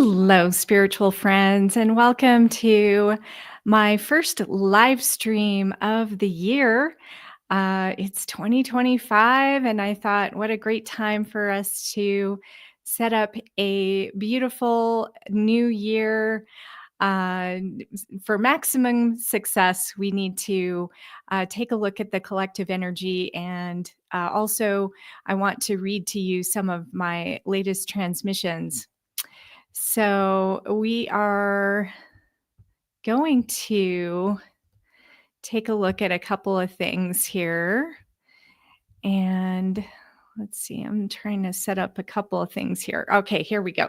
Hello, spiritual friends, and welcome to my first live stream of the year. It's 2025, and I thought, what a great time for us to set up a beautiful new year. Uh, for maximum success, we need to take a look at the collective energy. And also, I want to read to you some of my latest transmissions. So we are going to take a look at a couple of things here. And let's see, I'm trying to set up a couple of things here. Okay, here we go.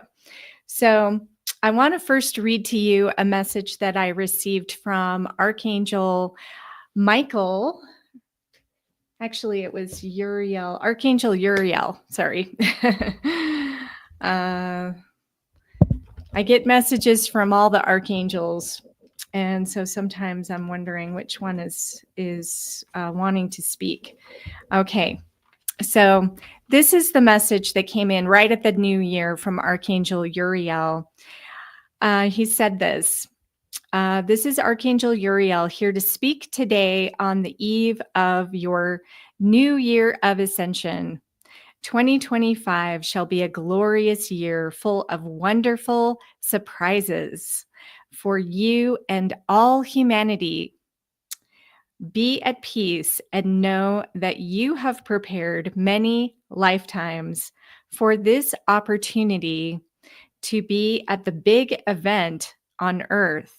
So I want to first read to you a message that I received from Archangel Michael. Actually, it was Uriel, Archangel Uriel. Sorry. I get messages from all the archangels, and so sometimes I'm wondering which one is wanting to speak. Okay, so this is the message that came in right at the new year from Archangel Uriel. He said this. This is Archangel Uriel here to speak today on the eve of your new year of Ascension. 2025 shall be a glorious year full of wonderful surprises for you and all humanity. Be at peace and know that you have prepared many lifetimes for this opportunity to be at the big event on Earth.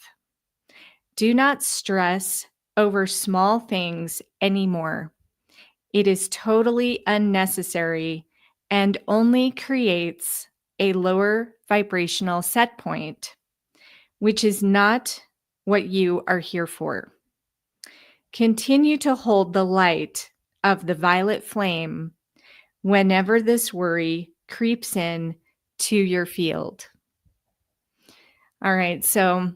Do not stress over small things anymore. It is totally unnecessary and only creates a lower vibrational set point, which is not what you are here for. Continue to hold the light of the violet flame whenever this worry creeps in to your field. All right, so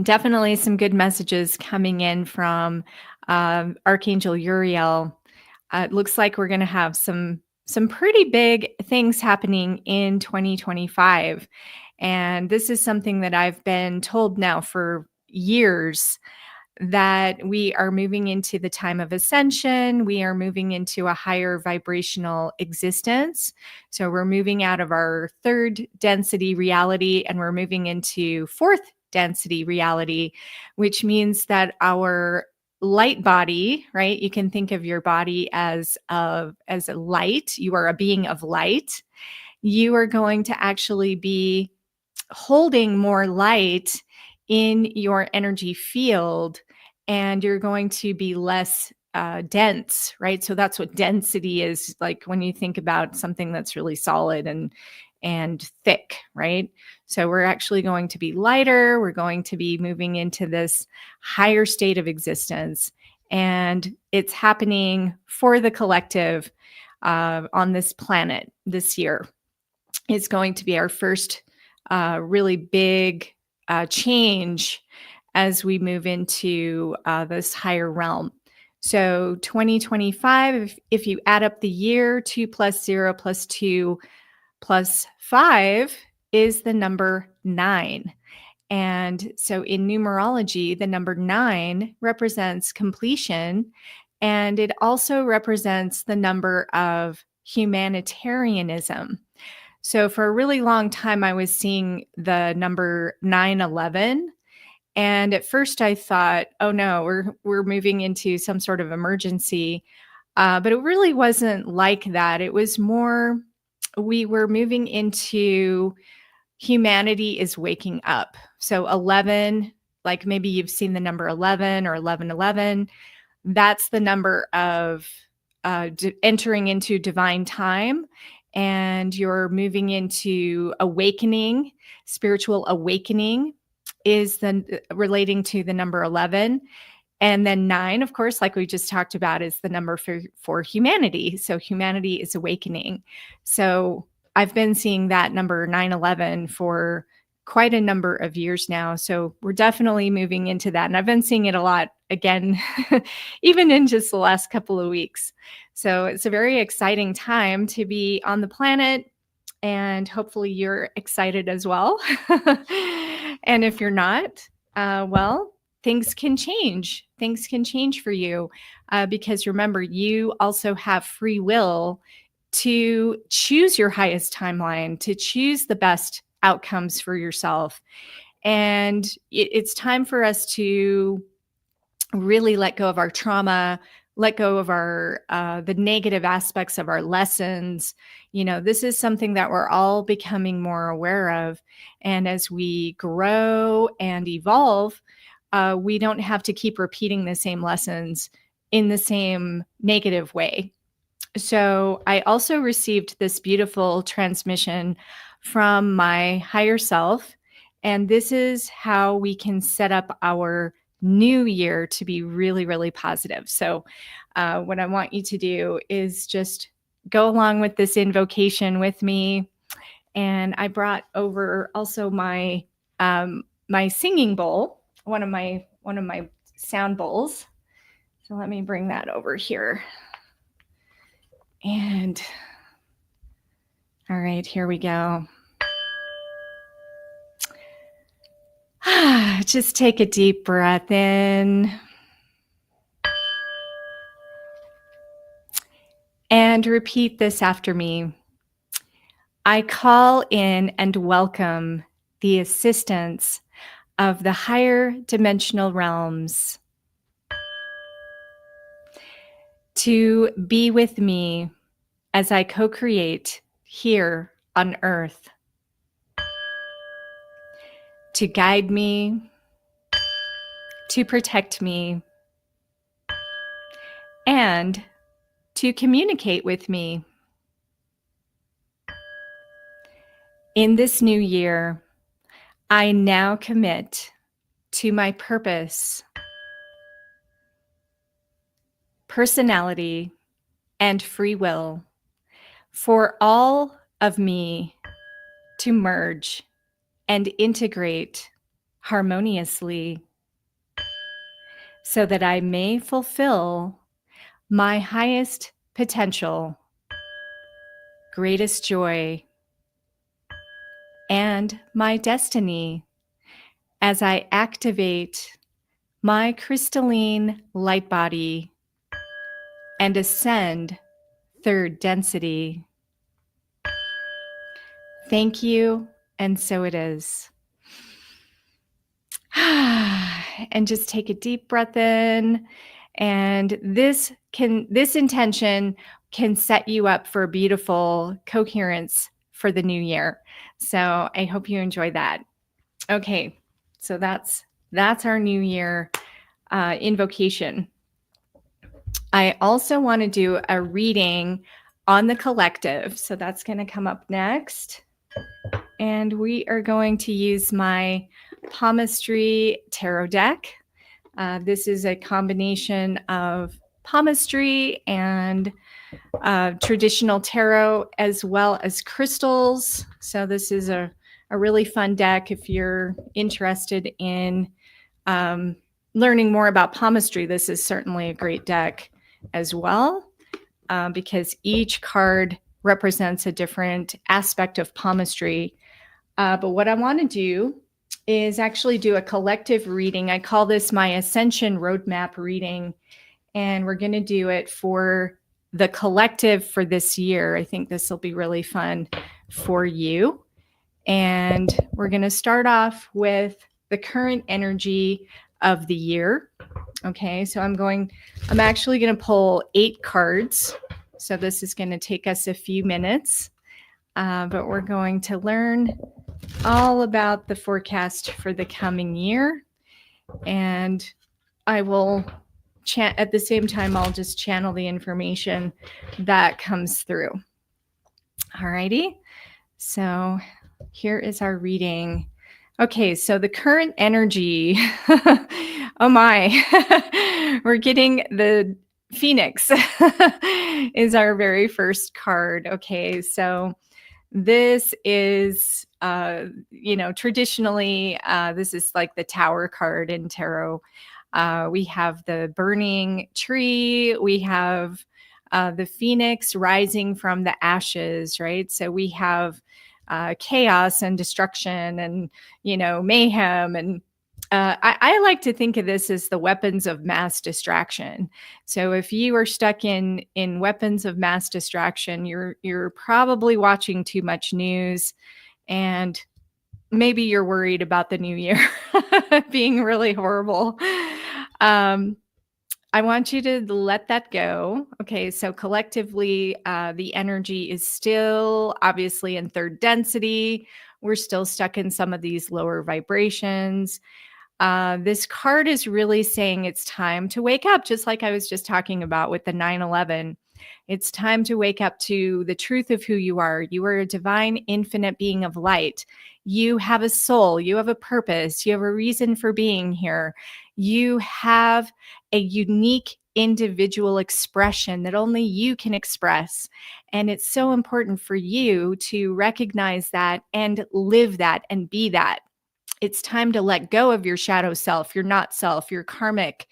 definitely some good messages coming in from Archangel Uriel. It looks like we're going to have some pretty big things happening in 2025. And this is something that I've been told now for years, that we are moving into the time of ascension. We are moving into a higher vibrational existence. So we're moving out of our third density reality and we're moving into fourth density reality, which means that our light body, right? You can think of your body as a light. You are a being of light. You are going to actually be holding more light in your energy field, and you're going to be less dense, right? So that's what density is like when you think about something that's really solid and thick, right? So we're actually going to be lighter. We're going to be moving into this higher state of existence. And it's happening for the collective on this planet this year. It's going to be our first really big change as we move into this higher realm. So 2025, if you add up the year, 2 plus 0 plus 2 plus 5 is the number 9. And so in numerology, the number 9 represents completion, and it also represents the number of humanitarianism. So for a really long time, I was seeing the number 911. And at first I thought, oh no, we're moving into some sort of emergency. But it really wasn't like that. It was more, we were moving into humanity is waking up. So 11, like maybe you've seen the number 11 or 1111. That's the number of entering into divine time. And you're moving into awakening. Spiritual awakening is then relating to the number 11. And then 9, of course, like we just talked about, is the number for humanity. So humanity is awakening. So I've been seeing that number 911 for quite a number of years now. So we're definitely moving into that. And I've been seeing it a lot again, even in just the last couple of weeks. So it's a very exciting time to be on the planet. And hopefully you're excited as well. And if you're not, well, things can change. Things can change for you because remember, you also have free will to choose your highest timeline, to choose the best outcomes for yourself. And it's time for us to really let go of our trauma, let go of our the negative aspects of our lessons. This is something that we're all becoming more aware of, and as we grow and evolve, we don't have to keep repeating the same lessons in the same negative way. So I also received this beautiful transmission from my higher self, and this is how we can set up our new year to be really, really positive. So what I want you to do is just go along with this invocation with me. And I brought over also my my singing bowl, one of my sound bowls. So let me bring that over here. And all right, here we go. Just take a deep breath in. And repeat this after me. I call in and welcome the assistance of the higher dimensional realms to be with me as I co-create here on Earth, to guide me, to protect me, and to communicate with me. In this new year, I now commit to my purpose, personality, and free will for all of me to merge and integrate harmoniously so that I may fulfill my highest potential, greatest joy, and my destiny as I activate my crystalline light body and ascend third density. Thank you, and so it is. And just take a deep breath in, and this intention can set you up for a beautiful coherence for the new year. So I hope you enjoy that. Okay, so that's our new year invocation. I also want to do a reading on the collective, so that's going to come up next. And we are going to use my palmistry tarot deck. This is a combination of palmistry and traditional tarot, as well as crystals. So this is a really fun deck if you're interested in learning more about palmistry. This is certainly a great deck as well, because each card represents a different aspect of palmistry. But what I want to do is actually do a collective reading. I call this my Ascension Roadmap reading, and we're going to do it for the collective for this year. I think this will be really fun for you. And we're going to start off with the current energy of the year. Okay, so I'm actually going to pull 8 cards. So this is going to take us a few minutes, but we're going to learn all about the forecast for the coming year. And I will at the same time, I'll just channel the information that comes through. All righty. So here is our reading. Okay, so the current energy, oh my, we're getting the Phoenix is our very first card. Okay, so this is, traditionally, this is like the Tower card in tarot. We have the burning tree. We have the phoenix rising from the ashes, right? So we have chaos and destruction and, mayhem. And I like to think of this as the weapons of mass distraction. So if you are stuck in weapons of mass distraction, you're probably watching too much news, and maybe you're worried about the new year being really horrible. I want you to let that go. Okay, so collectively, the energy is still obviously in third density. We're still stuck in some of these lower vibrations. This card is really saying it's time to wake up, just like I was just talking about with the 9/11. It's time to wake up to the truth of who you are. You are a divine, infinite being of light. You have a soul. You have a purpose. You have a reason for being here. You have a unique individual expression that only you can express. And it's so important for you to recognize that and live that and be that. It's time to let go of your shadow self, your not self, your karmic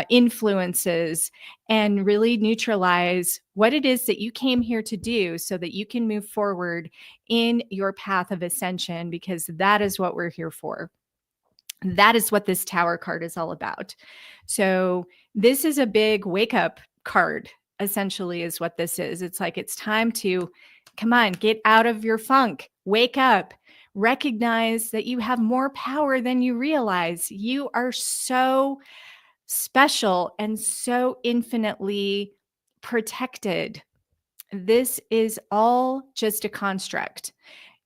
influences, and really neutralize what it is that you came here to do so that you can move forward in your path of ascension, because that is what we're here for. That is what this Tower card is all about. So this is a big wake up card, essentially, is what this is. It's like it's time to, come on, get out of your funk, wake up, recognize that you have more power than you realize. You are so special and so infinitely protected. This is all just a construct.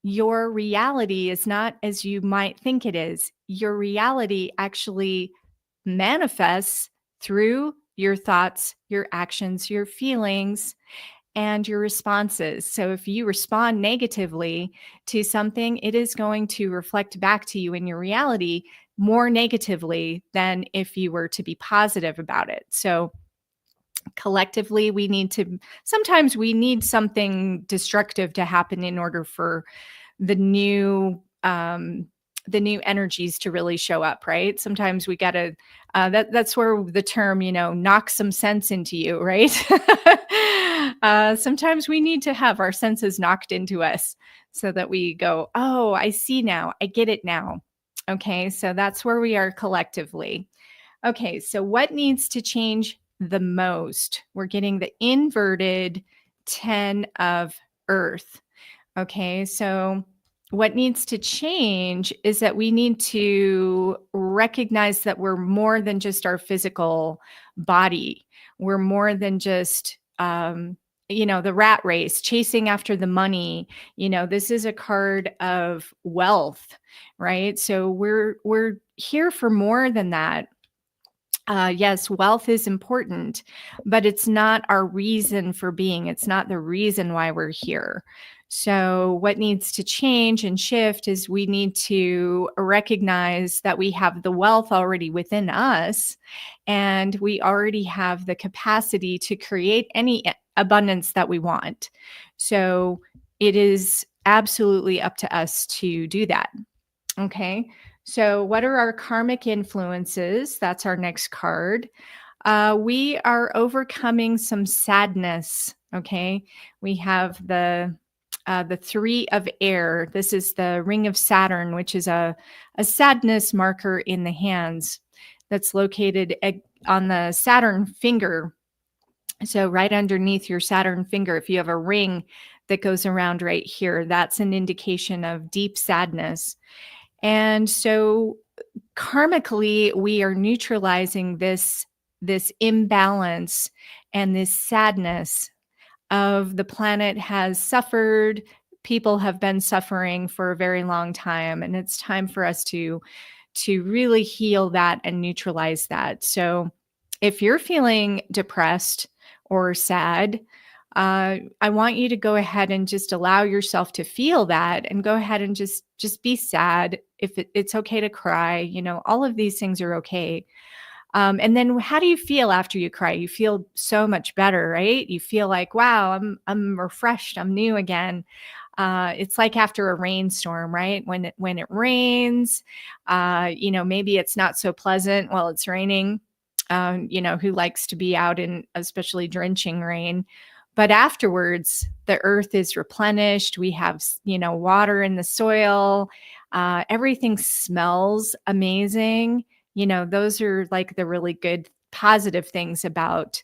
Your reality is not as you might think it is. Your reality actually manifests through your thoughts, your actions, your feelings, and your responses. So if you respond negatively to something, it is going to reflect back to you in your reality more negatively than if you were to be positive about it. So collectively, sometimes we need something destructive to happen in order for the new energies to really show up, right? Sometimes we got to that's where the term, knock some sense into you, right? Sometimes we need to have our senses knocked into us so that we go, oh, I see now, I get it now. Okay, so that's where we are collectively. Okay, so what needs to change the most? We're getting the inverted 10 of Earth. Okay, so what needs to change is that we need to recognize that we're more than just our physical body. We're more than just, the rat race, chasing after the money. This is a card of wealth, right? So we're here for more than that. Yes, wealth is important, but it's not our reason for being. It's not the reason why we're here. So what needs to change and shift is we need to recognize that we have the wealth already within us, and we already have the capacity to create any abundance that we want. So it is absolutely up to us to do that. Okay. So, what are our karmic influences? That's our next card. We are overcoming some sadness. Okay. We have the 3 of air. This is the ring of Saturn, which is a sadness marker in the hands that's located on the Saturn finger. So, right underneath your Saturn finger, if you have a ring that goes around right here, that's an indication of deep sadness. And so karmically, we are neutralizing this imbalance and this sadness of the planet has suffered. People have been suffering for a very long time, and it's time for us to really heal that and neutralize that. So if you're feeling depressed or sad, I want you to go ahead and just allow yourself to feel that, and go ahead and just be sad. If it's okay to cry, all of these things are okay. And then how do you feel after you cry? You feel so much better, right? You feel like, wow, I'm refreshed. I'm new again. It's like after a rainstorm, right? When it rains, maybe it's not so pleasant while it's raining. who likes to be out in especially drenching rain. But afterwards, the earth is replenished. We have, water in the soil. Everything smells amazing. Those are like the really good positive things about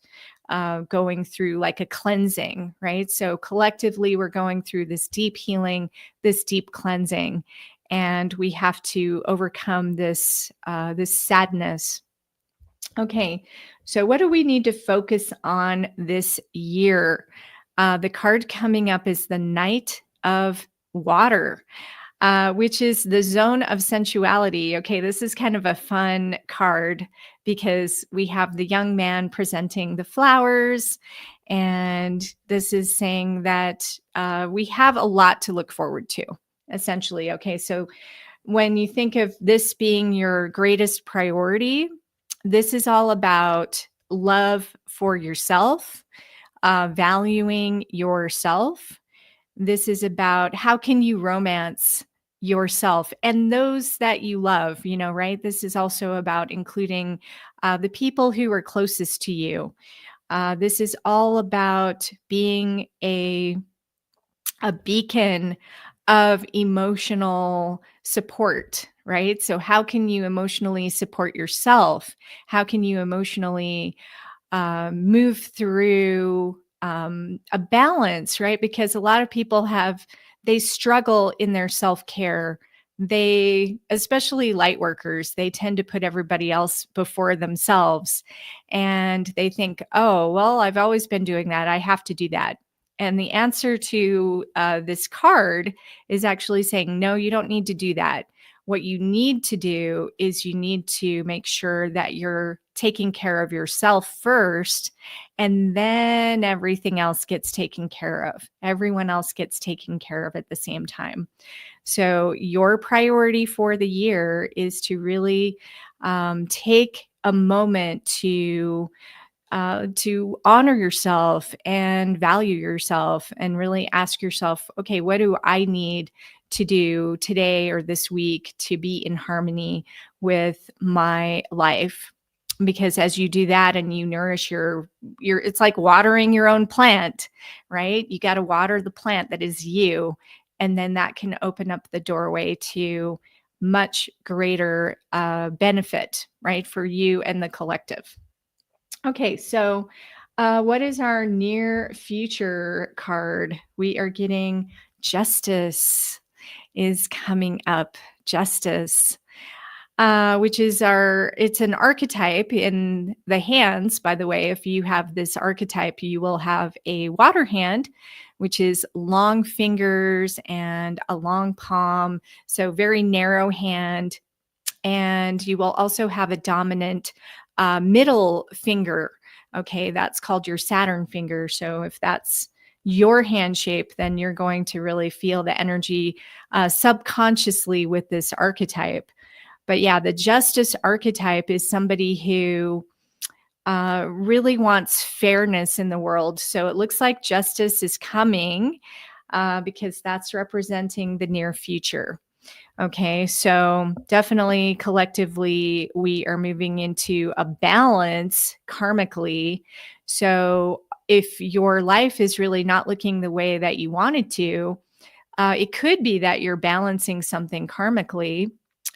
going through like a cleansing, right? So collectively, we're going through this deep healing, this deep cleansing, and we have to overcome this sadness. Okay, so what do we need to focus on this year? The card coming up is the Knight of Water, which is the zone of sensuality. Okay, this is kind of a fun card because we have the young man presenting the flowers, and this is saying that we have a lot to look forward to, essentially. Okay, so when you think of this being your greatest priority, this is all about love for yourself, valuing yourself. This is about how can you romance yourself and those that you love, right? This is also about including the people who are closest to you. This is all about being a beacon of emotional support, right? So, how can you emotionally support yourself? How can you emotionally move through a balance, right? Because a lot of people they struggle in their self care. Especially light workers, they tend to put everybody else before themselves. And they think, oh, well, I've always been doing that. I have to do that. And the answer to this card is actually saying, no, you don't need to do that. What you need to do is you need to make sure that you're taking care of yourself first, and then everything else gets taken care of. Everyone else gets taken care of at the same time. So your priority for the year is to really take a moment to honor yourself and value yourself and really ask yourself, okay, what do I need to do today or this week to be in harmony with my life? Because as you do that and you nourish it's like watering your own plant, right? You got to water the plant that is you. And then that can open up the doorway to much greater benefit, right? For you and the collective. Okay, so what is our near future card? We are getting Justice is coming up. Justice, which is it's an archetype in the hands. By the way, if you have this archetype, you will have a water hand, which is long fingers and a long palm. So very narrow hand. And you will also have a dominant middle finger. Okay, that's called your Saturn finger. So if that's your hand shape, then you're going to really feel the energy subconsciously with this archetype. But yeah, the Justice archetype is somebody who really wants fairness in the world. So it looks like justice is coming because that's representing the near future. Okay, so definitely collectively, we are moving into a balance karmically. So if your life is really not looking the way that you wanted to, it could be that you're balancing something karmically.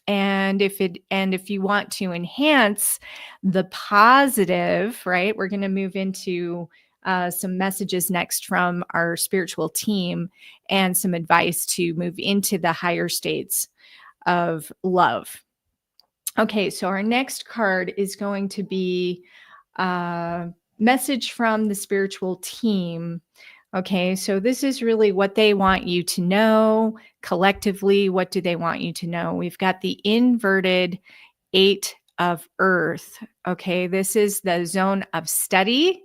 And if you want to enhance the positive, right, we're going to move into some messages next from our spiritual team and some advice to move into the higher states of love. Okay, so our next card is going to be a message from the spiritual team. Okay, so this is really what they want you to know collectively. What do they want you to know? We've got the inverted 8 of Earth. Okay, this is the zone of study.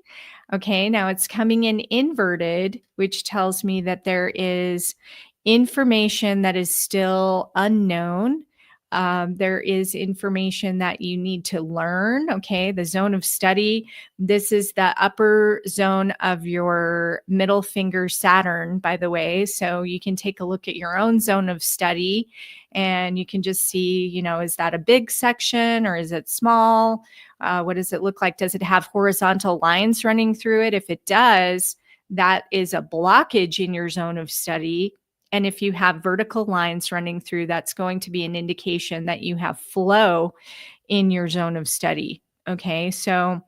Okay, now it's coming in inverted, which tells me that there is information that is still unknown. There is information that you need to learn. Okay. The zone of study. This is the upper zone of your middle finger Saturn, by the way. So you can take a look at your own zone of study and you can just see, is that a big section or is it small? What does it look like? Does it have horizontal lines running through it? If it does, that is a blockage in your zone of study. And if you have vertical lines running through, that's going to be an indication that you have flow in your zone of study. Okay, so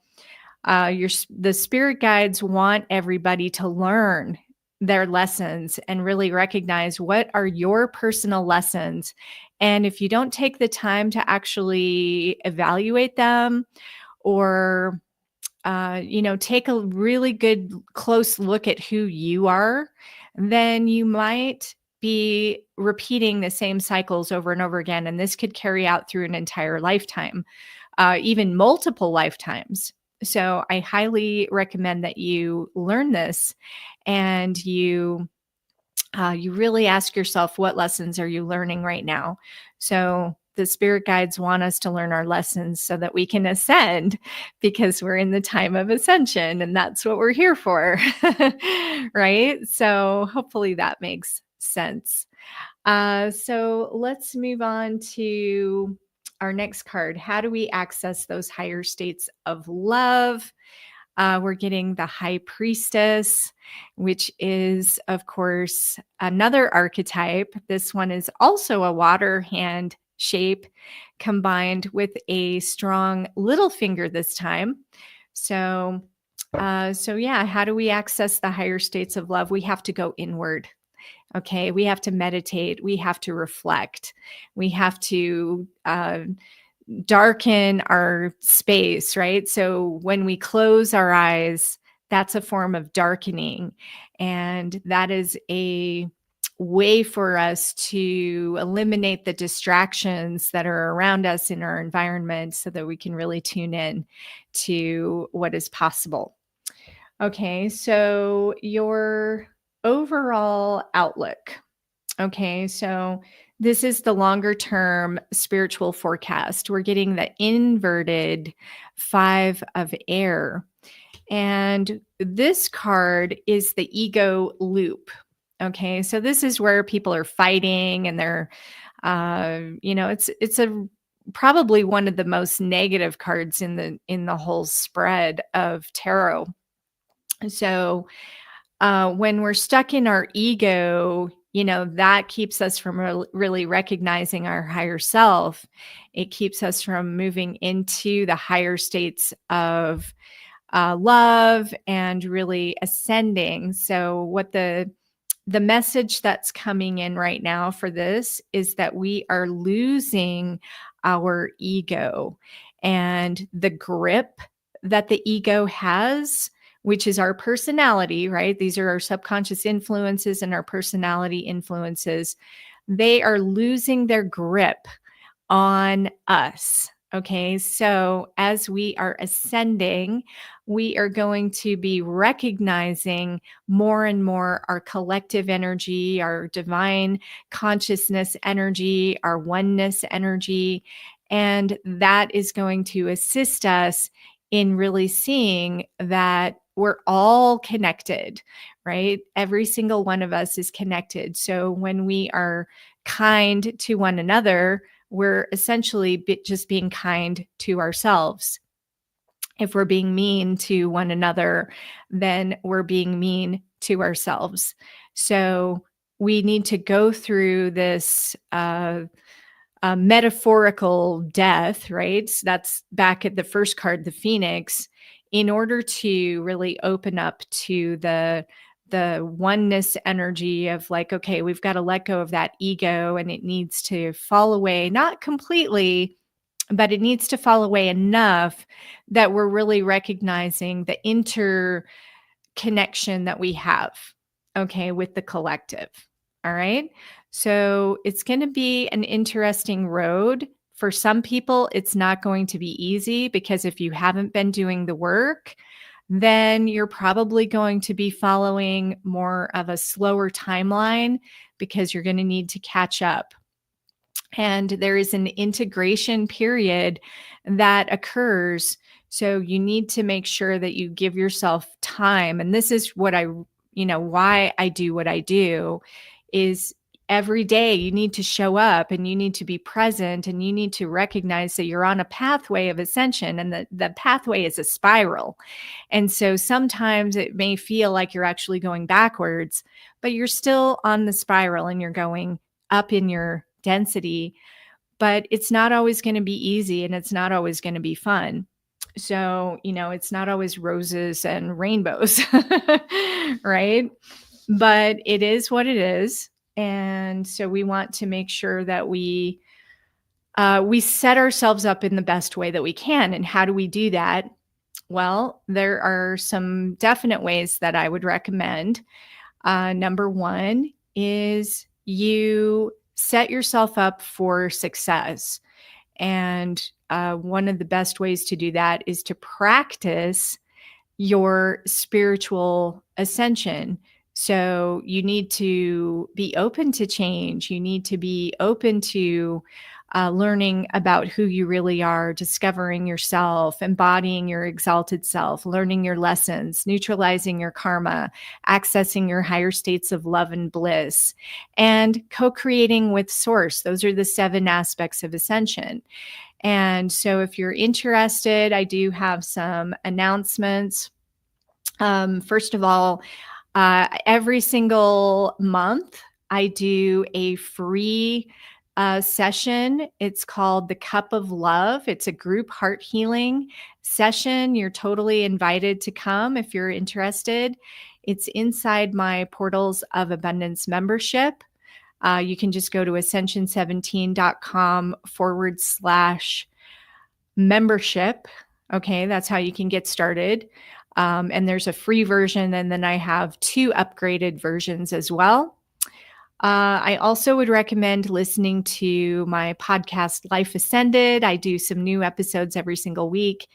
the spirit guides want everybody to learn their lessons and really recognize what are your personal lessons. And if you don't take the time to actually evaluate them or take a really good close look at who you are, then you might be repeating the same cycles over and over again. And this could carry out through an entire lifetime, even multiple lifetimes. So I highly recommend that you learn this and you really ask yourself, what lessons are you learning right now? So the spirit guides want us to learn our lessons so that we can ascend because we're in the time of ascension and that's what we're here for. Right? So hopefully that makes sense. So let's move on to our next card. How do we access those higher states of love? We're getting the High Priestess, which is, of course, another archetype. This one is also a water hand shape combined with a strong little finger this time. So yeah, how do we access the higher states of love? We have to go inward. Okay, we have to meditate. We have to reflect. We have to darken our space, right? So when we close our eyes, that's a form of darkening. And that is a way for us to eliminate the distractions that are around us in our environment so that we can really tune in to what is possible. Okay, so your overall outlook. Okay, so this is the longer term spiritual forecast. We're getting the inverted 5 of air. And this card is the ego loop. Okay, so this is where people are fighting and they're, it's a probably one of the most negative cards in the whole spread of tarot. So when we're stuck in our ego, that keeps us from really recognizing our higher self. It keeps us from moving into the higher states of love and really ascending. So what the message that's coming in right now for this is that we are losing our ego and the grip that the ego has, which is our personality, right? These are our subconscious influences and our personality influences. They are losing their grip on us. Okay, so as we are ascending, we are going to be recognizing more and more our collective energy, our divine consciousness energy, our oneness energy. And that is going to assist us in really seeing that we're all connected, right? Every single one of us is connected. So when we are kind to one another, we're essentially just being kind to ourselves. If we're being mean to one another, then we're being mean to ourselves. So we need to go through this metaphorical death, right? So that's back at the first card, the Phoenix, in order to really open up to the oneness energy of like, okay, we've got to let go of that ego and it needs to fall away, not completely, but it needs to fall away enough that we're really recognizing the interconnection that we have, okay, with the collective. All right. So it's going to be an interesting road. For some people, it's not going to be easy because if you haven't been doing the work, then you're probably going to be following more of a slower timeline because you're going to need to catch up. And there is an integration period that occurs. So you need to make sure that you give yourself time. And this is what why I do what I do is every day you need to show up and you need to be present and you need to recognize that you're on a pathway of ascension, and the pathway is a spiral. And so sometimes it may feel like you're actually going backwards, but you're still on the spiral and you're going up in your density, but it's not always going to be easy and it's not always going to be fun. So, it's not always roses and rainbows, right? But it is what it is. And so we want to make sure that we set ourselves up in the best way that we can. And how do we do that? Well, there are some definite ways that I would recommend. Number one is you set yourself up for success. And one of the best ways to do that is to practice your spiritual ascension. So you need to be open to change. You need to be open to learning about who you really are, discovering yourself, embodying your exalted self, learning your lessons, neutralizing your karma, accessing your higher states of love and bliss, and co-creating with Source. Those are the 7 aspects of ascension. And so if you're interested, I do have some announcements. First of all, every single month, I do a free session. It's called the Cup of Love. It's a group heart healing session. You're totally invited to come if you're interested. It's inside my Portals of Abundance membership. You can just go to ascension17.com/membership. Okay, that's how you can get started. And there's a free version, and then I have 2 upgraded versions as well. I also would recommend listening to my podcast, Life Ascended. I do some new episodes every single week.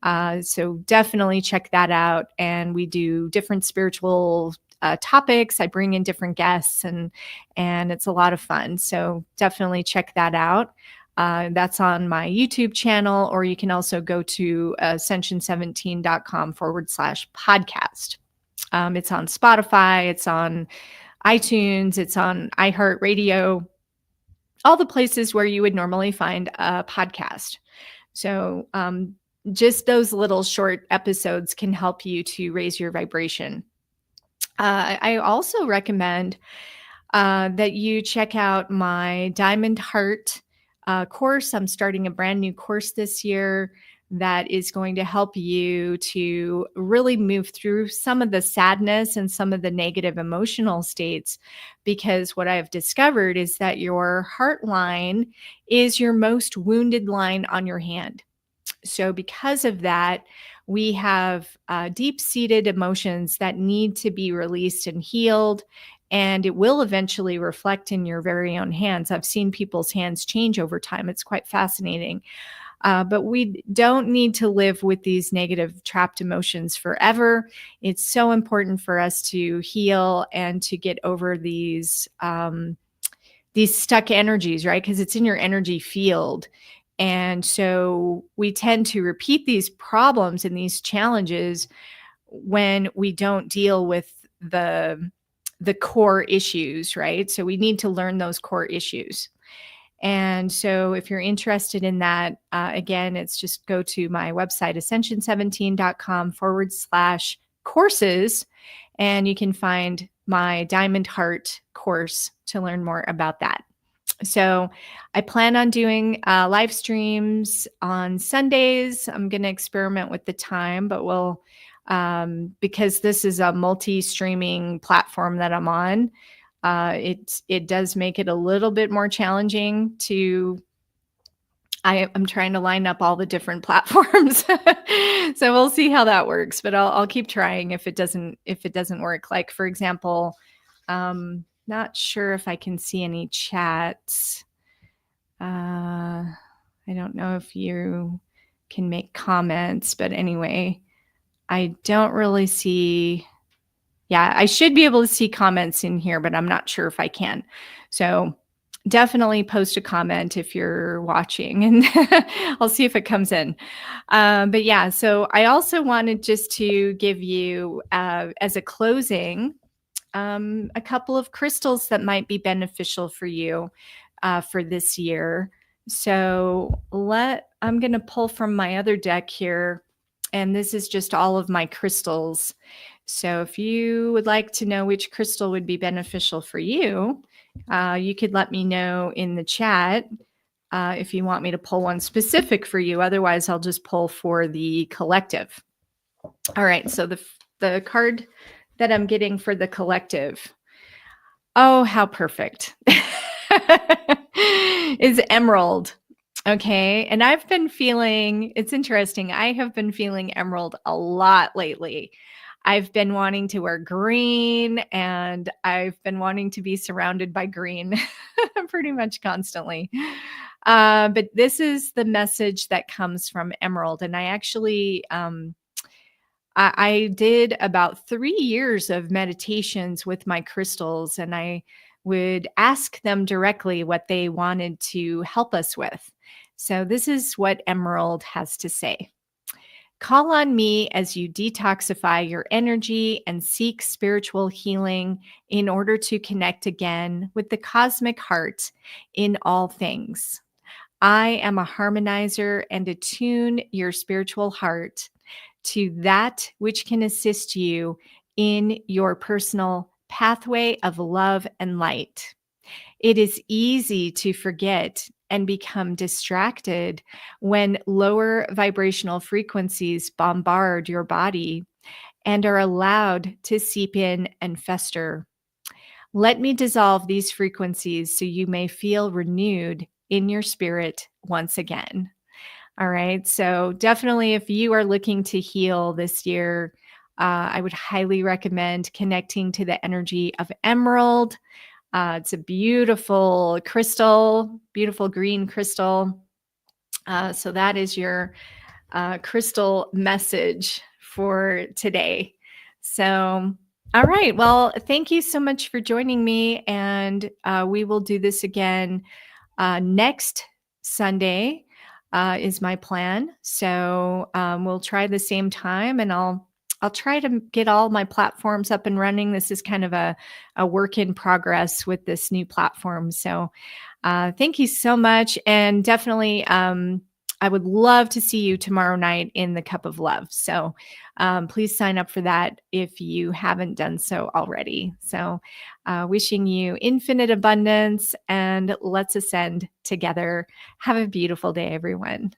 So definitely check that out. And we do different spiritual topics. I bring in different guests, and it's a lot of fun. So definitely check that out. That's on my YouTube channel, or you can also go to ascension17.com/podcast. It's on Spotify, it's on iTunes, it's on iHeartRadio, all the places where you would normally find a podcast. So just those little short episodes can help you to raise your vibration. I also recommend that you check out my Diamond Heart course. I'm starting a brand new course this year that is going to help you to really move through some of the sadness and some of the negative emotional states, because what I've discovered is that your heart line is your most wounded line on your hand. So because of that, we have deep-seated emotions that need to be released and healed, and it will eventually reflect in your very own hands. I've seen people's hands change over time. It's quite fascinating. But we don't need to live with these negative trapped emotions forever. It's so important for us to heal and to get over these stuck energies, right? Because it's in your energy field. And so we tend to repeat these problems and these challenges when we don't deal with the core issues, right? So we need to learn those core issues. And so if you're interested in that, again, it's just go to my website, ascension17.com/courses, and you can find my Diamond Heart course to learn more about that. So I plan on doing live streams on Sundays. I'm going to experiment with the time, but we'll, because this is a multi-streaming platform that I'm on, it does make it a little bit more challenging to, I'm trying to line up all the different platforms. So we'll see how that works, but I'll keep trying if it doesn't work. Like, for example, not sure if I can see any chats. I don't know if you can make comments, but anyway, I don't really see. Yeah, I should be able to see comments in here, but I'm not sure if I can. So definitely post a comment if you're watching, and I'll see if it comes in. But yeah, so I also wanted just to give you, as a closing, a couple of crystals that might be beneficial for you for this year. So I'm going to pull from my other deck here, and this is just all of my crystals. So if you would like to know which crystal would be beneficial for you, you could let me know in the chat if you want me to pull one specific for you. Otherwise, I'll just pull for the collective. All right, so the card that I'm getting for the collective, oh, how perfect, is Emerald. Okay, and I've been feeling, it's interesting, I have been feeling emerald a lot lately. I've been wanting to wear green, and I've been wanting to be surrounded by green pretty much constantly. But this is the message that comes from Emerald. And I actually, I did about 3 years of meditations with my crystals, and I would ask them directly what they wanted to help us with. So this is what Emerald has to say. Call on me as you detoxify your energy and seek spiritual healing in order to connect again with the cosmic heart in all things. I am a harmonizer and attune your spiritual heart to that which can assist you in your personal pathway of love and light. It is easy to forget and become distracted when lower vibrational frequencies bombard your body and are allowed to seep in and fester. Let me dissolve these frequencies so you may feel renewed in your spirit once again. All right. So, definitely, if you are looking to heal this year, I would highly recommend connecting to the energy of Emerald. It's a beautiful crystal, beautiful green crystal. So that is your crystal message for today. So, all right. Well, thank you so much for joining me. And we will do this again next Sunday, is my plan. So we'll try the same time, and I'll try to get all my platforms up and running. This is kind of a work in progress with this new platform. So thank you so much. And definitely, I would love to see you tomorrow night in the Cup of Love. So please sign up for that if you haven't done so already. So wishing you infinite abundance, and let's ascend together. Have a beautiful day, everyone.